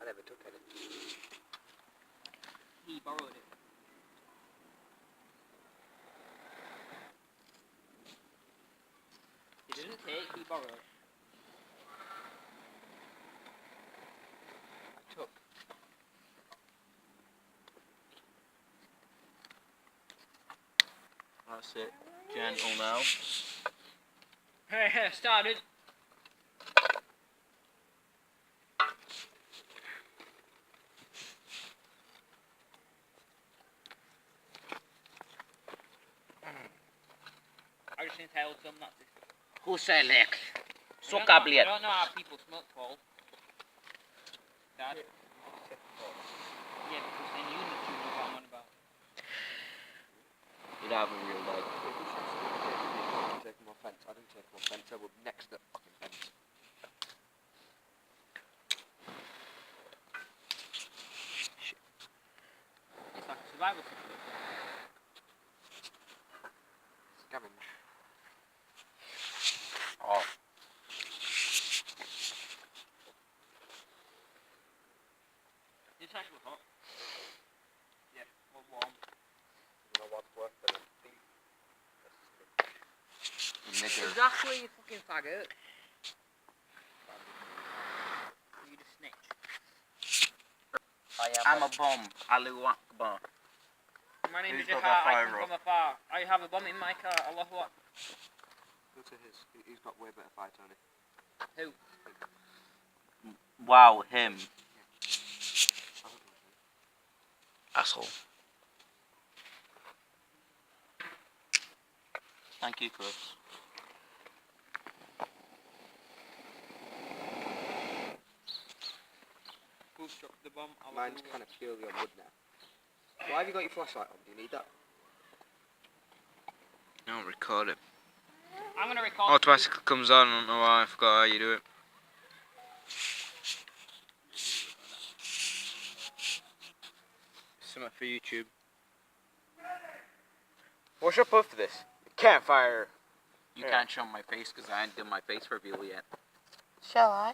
never took any. He borrowed it. He didn't take, he borrowed. I took. That's it. Gentle now. Hey, started. I just inhaled some, that's it. Huselek. I Sucka bled. don't know how people smoke, Paul. Dad? Yeah, because then you need to know what I'm on about. You'd have a real life. Taking more fence. I didn't take more fence. I was next to the fucking fence. It's like a survival situation. Scavenge. Oh. It's actually hot. Yeah, or warm. You know what's worse than a thief? Nigger. Exactly, you fucking faggot. You just snitch. I'm a bomb. Allahu Akbar. My name is Who's got Jahar, that I fire come off? from afar. I have a bomb in my car, Allahu Akbar. Go to his. He's got way better fire, Tony. Who? Wow, him. I don't know. Asshole. Thank you, Chris. Who struck the bomb? Mine's kind of purely on wood now. Why have you got your flashlight on? Do you need that? No, record it. I'm gonna record. Automatically comes on, I don't know why, I forgot how you do it. Something for YouTube. What's your put for this? Campfire. You can't show my face because I ain't done my face reveal yet. Shall I?